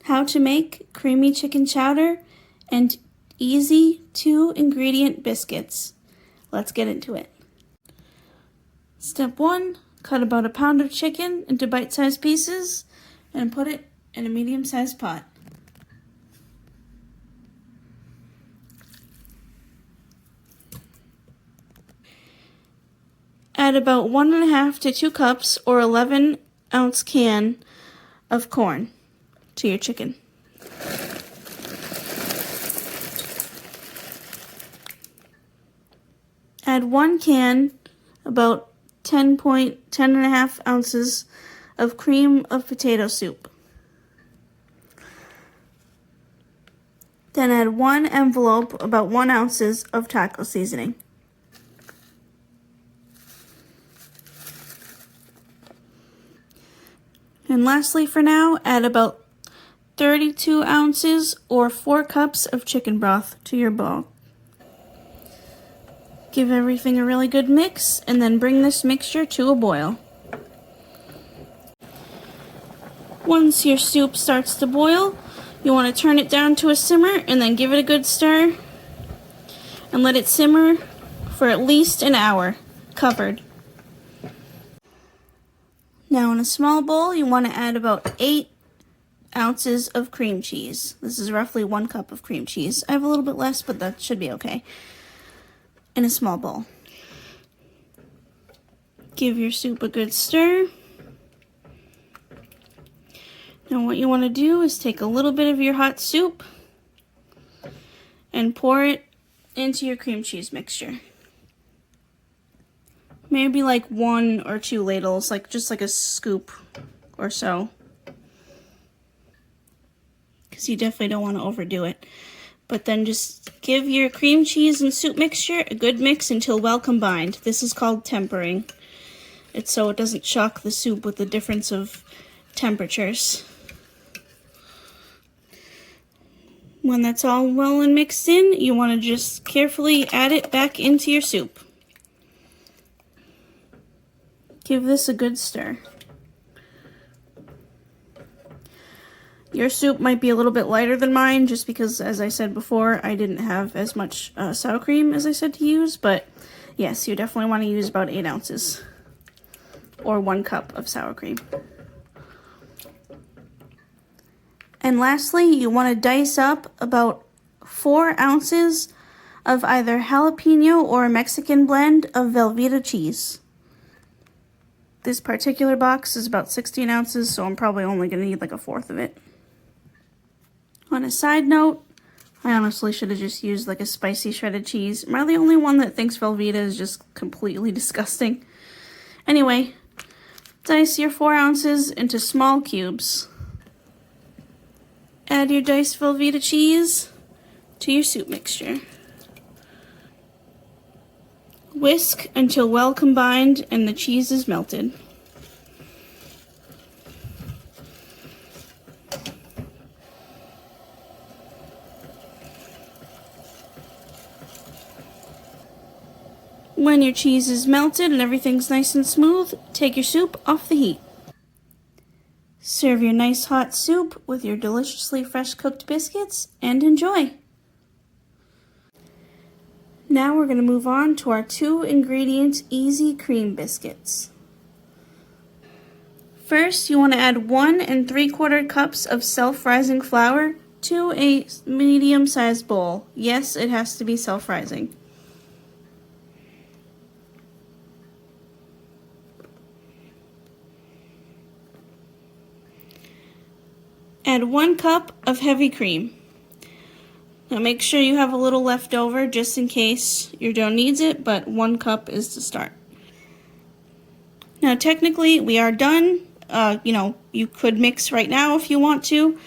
How to make creamy chicken chowder and easy 2-ingredient biscuits. Let's get into it. Step 1, cut about a pound of chicken into bite-sized pieces and put it in a medium-sized pot. Add about 1.5 to 2 cups or 11-ounce can of corn to your chicken. Add 1 can, about 10.5 ounces of cream of potato soup. Then add 1 envelope, about 1 ounce of taco seasoning. And lastly for now, add about 32 ounces or 4 cups of chicken broth to your bowl. Give everything a really good mix and then bring this mixture to a boil. Once your soup starts to boil, you want to turn it down to a simmer and then give it a good stir and let it simmer for at least an hour, covered. Now in a small bowl, you want to add about 8 ounces of cream cheese. This is roughly 1 cup of cream cheese. I have a little bit less, but that should be okay. In a small bowl. Give your soup a good stir. Now what you want to do is take a little bit of your hot soup and pour it into your cream cheese mixture. Maybe like 1 or 2 ladles, just like a scoop or so. Because you definitely don't want to overdo it. But then just give your cream cheese and soup mixture a good mix until well combined. This is called tempering. It's so it doesn't shock the soup with the difference of temperatures. When that's all well and mixed in, you want to just carefully add it back into your soup. Give this a good stir. Your soup might be a little bit lighter than mine just because, as I said before, I didn't have as much sour cream as I said to use, but yes, you definitely want to use about 8 ounces or 1 cup of sour cream. And lastly, you want to dice up about 4 ounces of either jalapeno or Mexican blend of Velveeta cheese. This particular box is about 16 ounces, so I'm probably only going to need like 1/4 of it. On a side note, I honestly should have just used like a spicy shredded cheese. Am I the only one that thinks Velveeta is just completely disgusting? Anyway, dice your 4 ounces into small cubes. Add your diced Velveeta cheese to your soup mixture. Whisk until well combined and the cheese is melted. When your cheese is melted and everything's nice and smooth, take your soup off the heat. Serve your nice hot soup with your deliciously fresh cooked biscuits and enjoy. Now we're going to move on to our 2-ingredient easy cream biscuits. First, you want to add 1 3/4 cups of self-rising flour to a medium-sized bowl. Yes, it has to be self-rising. Add 1 cup of heavy cream. Now make sure you have a little left over just in case your dough needs it, but 1 cup is to start. Now technically we are done. You could mix right now if you want to,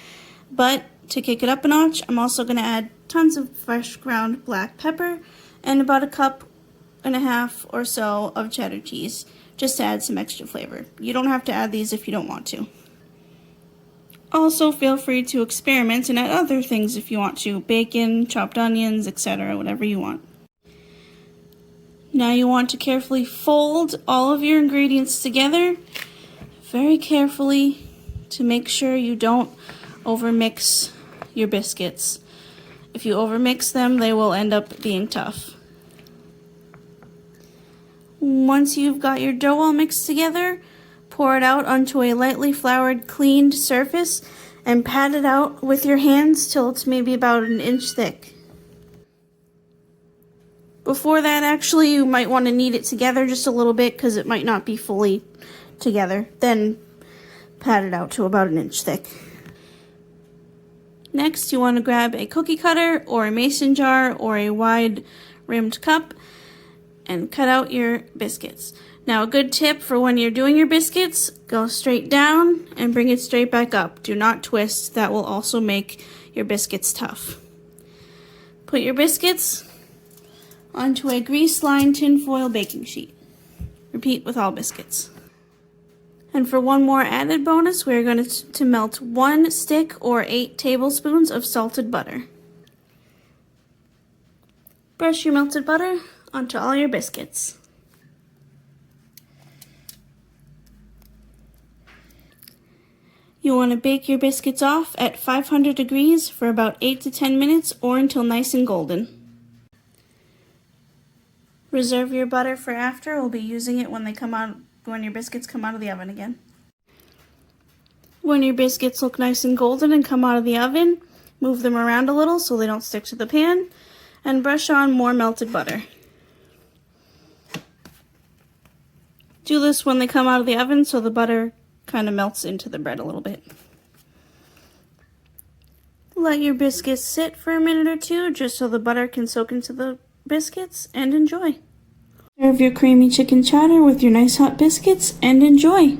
but to kick it up a notch, I'm also going to add tons of fresh ground black pepper and about 1.5 cups or so of cheddar cheese, just to add some extra flavor. You don't have to add these if you don't want to. Also, feel free to experiment and add other things if you want to. Bacon, chopped onions, etc., whatever you want. Now you want to carefully fold all of your ingredients together, very carefully, to make sure you don't overmix your biscuits. If you overmix them, they will end up being tough. Once you've got your dough all mixed together, pour it out onto a lightly floured, cleaned surface and pat it out with your hands till it's maybe about an inch thick. Before that, actually, you might want to knead it together just a little bit because it might not be fully together. Then pat it out to about an inch thick. Next, you want to grab a cookie cutter or a mason jar or a wide rimmed cup and cut out your biscuits. Now, a good tip for when you're doing your biscuits, go straight down and bring it straight back up. Do not twist. That will also make your biscuits tough. Put your biscuits onto a grease-lined tinfoil baking sheet. Repeat with all biscuits. And for one more added bonus, we're going to melt 1 stick or 8 tablespoons of salted butter. Brush your melted butter onto all your biscuits. You want to bake your biscuits off at 500 degrees for about 8 to 10 minutes or until nice and golden. Reserve your butter for after. We'll be using it when your biscuits come out of the oven again. When your biscuits look nice and golden and come out of the oven, move them around a little so they don't stick to the pan, and brush on more melted butter. Do this when they come out of the oven so the butter kind of melts into the bread a little bit. Let your biscuits sit for a minute or two just so the butter can soak into the biscuits, and enjoy. Serve your creamy chicken chowder with your nice hot biscuits and enjoy.